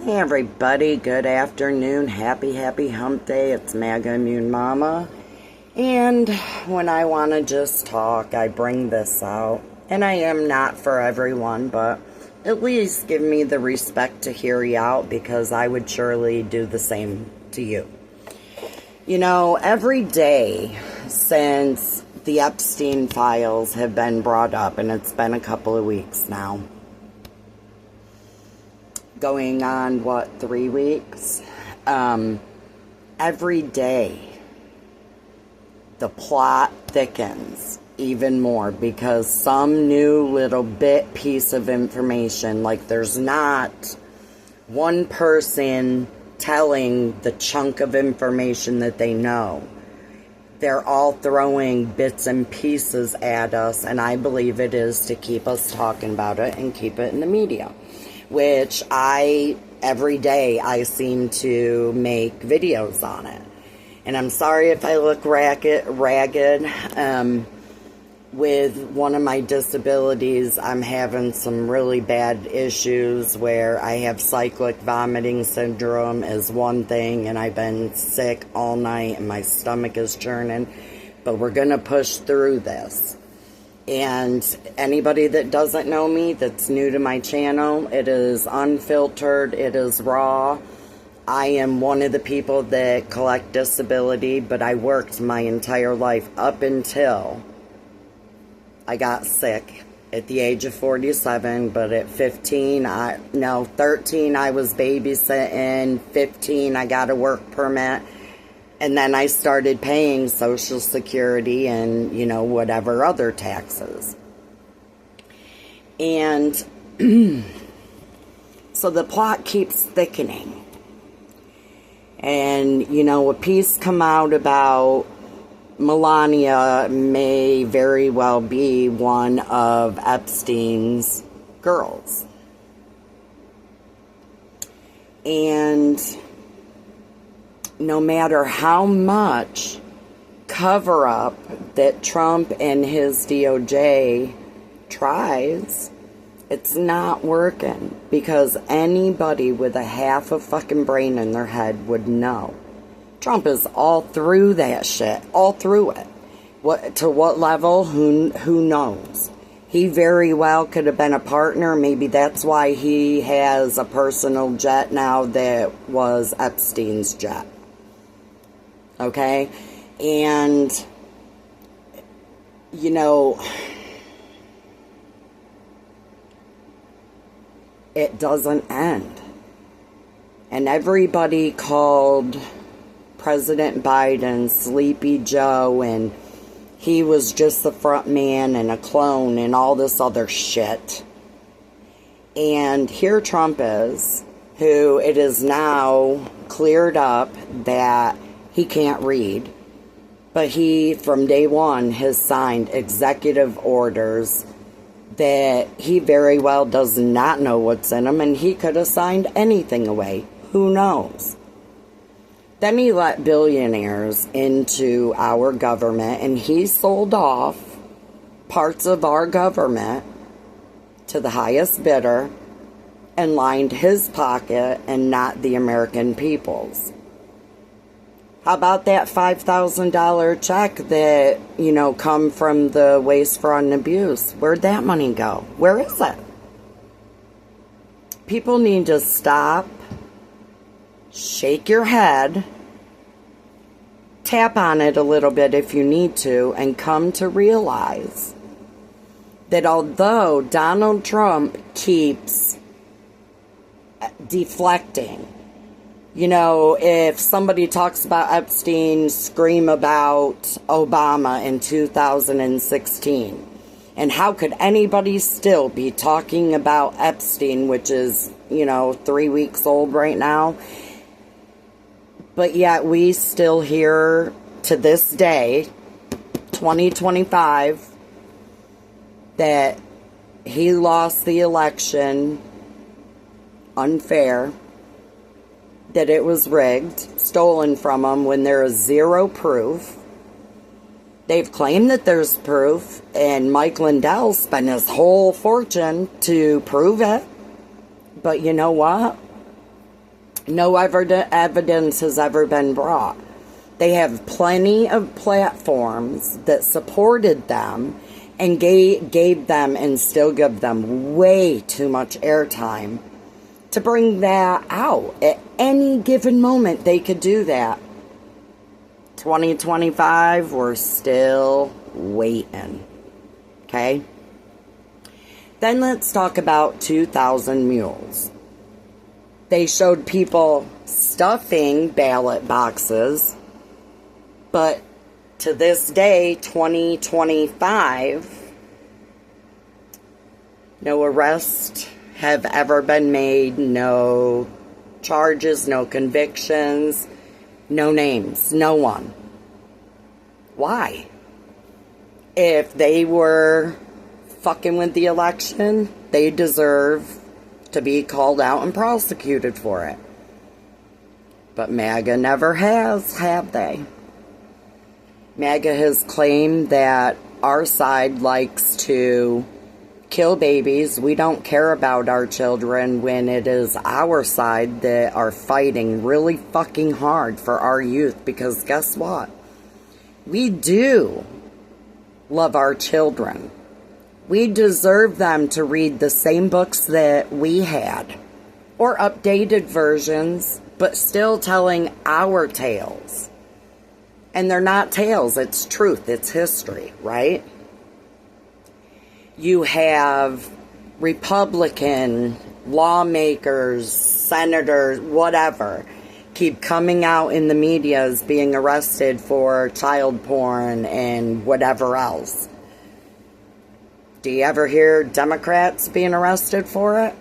Hey everybody, good afternoon. Happy hump day. It's MAGA Immune Mama. And when I want to just talk, I bring this out. And I am not for everyone, but at least give me the respect to hear you out, because I would surely do the same to you. You know, every day since the Epstein files have been brought up, and it's been a couple of weeks now, going on, 3 weeks? Every day, the plot thickens even more, because some new little piece of information, like there's not one person telling the chunk of information that they know. They're all throwing bits and pieces at us, and I believe it is to keep us talking about it and keep it in the media. Which every day I seem to make videos on it. And I'm sorry if I look ragged. With one of my disabilities, I'm having some really bad issues where I have cyclic vomiting syndrome is one thing, and I've been sick all night and my stomach is churning. But we're going to push through this. And anybody that doesn't know me, that's new to my channel, it is unfiltered, it is raw. I am one of the people that collect disability, but I worked my entire life up until I got sick at the age of 47. But at 13 I was babysitting. 15, I got a work permit. And then I started paying Social Security and, whatever other taxes. And so the plot keeps thickening. And, a piece come out about Melania may very well be one of Epstein's girls. And no matter how much cover-up that Trump and his DOJ tries, it's not working, because anybody with a half a fucking brain in their head would know. Trump is all through that shit, all through it. To what level? Who knows? He very well could have been a partner. Maybe that's why he has a personal jet now that was Epstein's jet. Okay? And, it doesn't end. And everybody called President Biden Sleepy Joe, and he was just the front man and a clone and all this other shit. And here Trump is, who it is now cleared up that he can't read, but he, from day one, has signed executive orders that he very well does not know what's in them, and he could have signed anything away. Who knows? Then he let billionaires into our government, and he sold off parts of our government to the highest bidder and lined his pocket and not the American people's. How about that $5,000 check that, come from the waste, fraud, and abuse? Where'd that money go? Where is it? People need to stop, shake your head, tap on it a little bit if you need to, and come to realize that although Donald Trump keeps deflecting, if somebody talks about Epstein, scream about Obama in 2016. And how could anybody still be talking about Epstein, which is, 3 weeks old right now? But yet we still hear to this day, 2025, that he lost the election unfair, that it was rigged, stolen from them, when there is zero proof. They've claimed that there's proof, and Mike Lindell spent his whole fortune to prove it. But you know what? No evidence has ever been brought. They have plenty of platforms that supported them and gave them and still give them way too much airtime to bring that out. At any given moment, they could do that. 2025, we're still waiting. Okay? Then let's talk about 2,000 Mules. They showed people stuffing ballot boxes, but to this day, 2025, no arrests have ever been made, no charges, no convictions, no names, no one. Why? If they were fucking with the election, they deserve to be called out and prosecuted for it. But MAGA never has, have they? MAGA has claimed that our side likes to kill babies. We don't care about our children, when it is our side that are fighting really fucking hard for our youth. Because guess what? We do love our children. We deserve them to read the same books that we had, or updated versions, but still telling our tales. And they're not tales, it's truth, it's history, right? You have Republican lawmakers, senators, whatever, keep coming out in the media as being arrested for child porn and whatever else. Do you ever hear Democrats being arrested for it?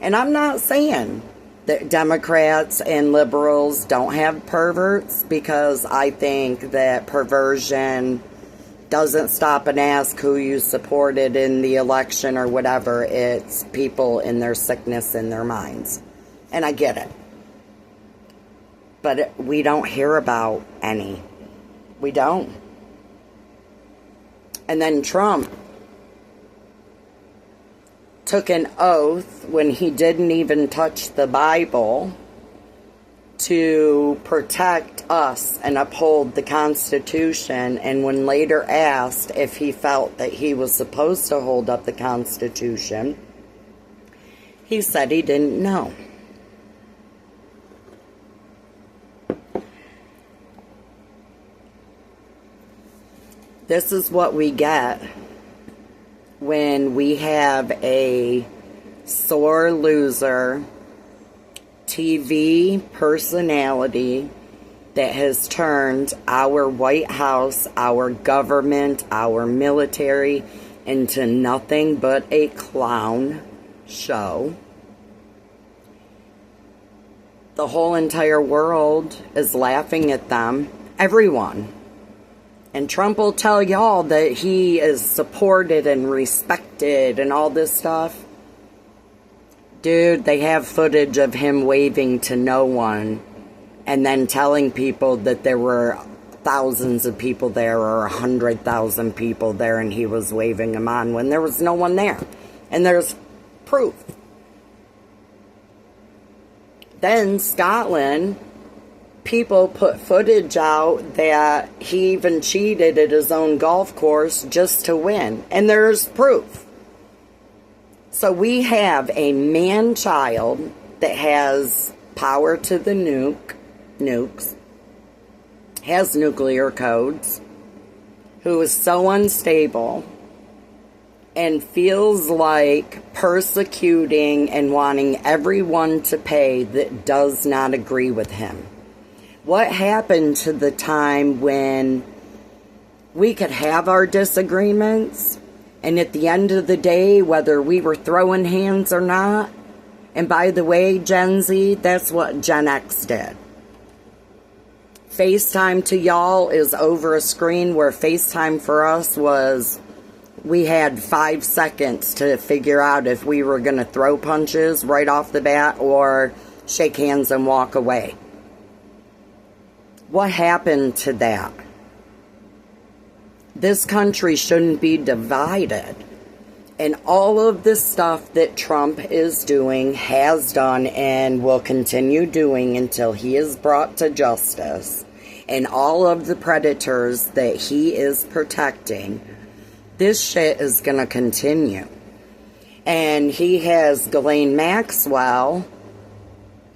And I'm not saying that Democrats and liberals don't have perverts, because I think that perversion doesn't stop and ask who you supported in the election or whatever. It's people in their sickness in their minds. And I get it. But we don't hear about any. We don't. And then Trump took an oath when he didn't even touch the Bible to protect us and uphold the Constitution. And when later asked if he felt that he was supposed to hold up the Constitution, he said he didn't know. This is what we get when we have a sore loser TV personality that has turned our White House, our government, our military into nothing but a clown show. The whole entire world is laughing at them. Everyone. And Trump will tell y'all that he is supported and respected and all this stuff. Dude, they have footage of him waving to no one and then telling people that there were thousands of people there or 100,000 people there and he was waving them on when there was no one there. And there's proof. Then Scotland, people put footage out that he even cheated at his own golf course just to win. And there's proof. So we have a man-child that has power to the nukes, has nuclear codes, who is so unstable and feels like persecuting and wanting everyone to pay that does not agree with him. What happened to the time when we could have our disagreements, and at the end of the day, whether we were throwing hands or not? And by the way, Gen Z, that's what Gen X did. FaceTime to y'all is over a screen, where FaceTime for us was, we had 5 seconds to figure out if we were going to throw punches right off the bat or shake hands and walk away. What happened to that? This country shouldn't be divided. And all of the stuff that Trump is doing, has done, and will continue doing until he is brought to justice, and all of the predators that he is protecting, this shit is going to continue. And he has Ghislaine Maxwell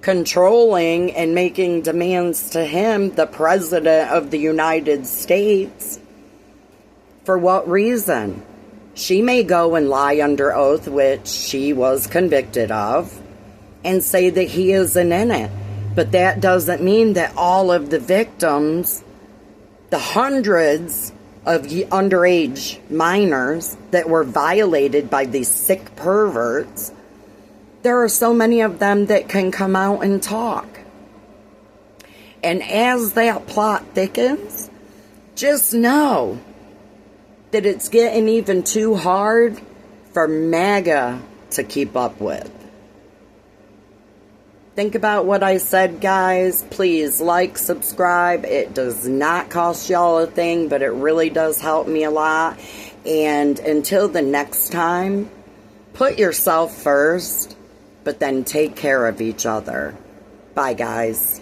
controlling and making demands to him, the President of the United States. For what reason? She may go and lie under oath, which she was convicted of, and say that he isn't in it. But that doesn't mean that all of the victims, the hundreds of underage minors that were violated by these sick perverts, there are so many of them that can come out and talk. And as that plot thickens, just know that it's getting even too hard for MAGA to keep up with. Think about what I said, guys. Please like, subscribe. It does not cost y'all a thing, but it really does help me a lot. And until the next time, put yourself first, but then take care of each other. Bye, guys.